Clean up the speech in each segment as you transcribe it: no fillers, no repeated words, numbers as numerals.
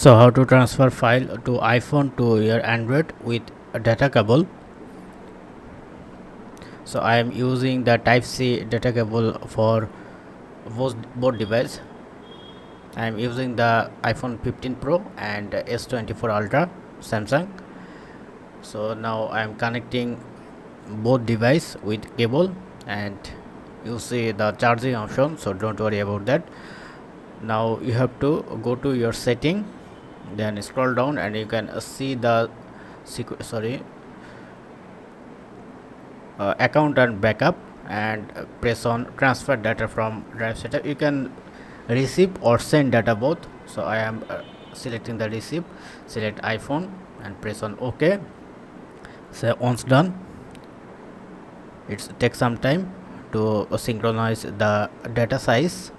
So how to transfer file to iPhone to your Android with a data cable. So I am using the Type-C data cable for both device. I am using the iPhone 15 Pro and S24 Ultra Samsung. So now I am connecting both device with cable, and you see the charging option, so don't worry about that. Now you have to go to your setting, then scroll down and you can see the account and backup, and press on transfer data from drive setup. You can receive or send data both. So I am selecting the receive. Select iPhone and press on OK. So once done, it takes some time to synchronize the data size.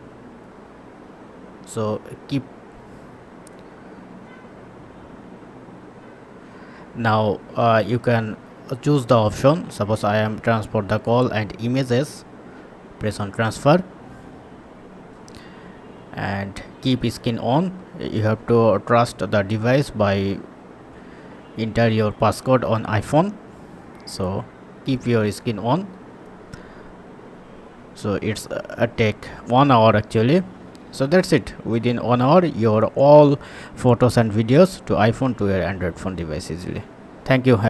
So keep. Now you can choose the option. Suppose I am transport the call and images. Press on transfer and keep skin on. You have to trust the device by enter your passcode on iPhone. So keep your skin on. So it's take 1 hour actually. So that's it. Within 1 hour your all photos and videos to iPhone to your Android phone device easily. Thank you.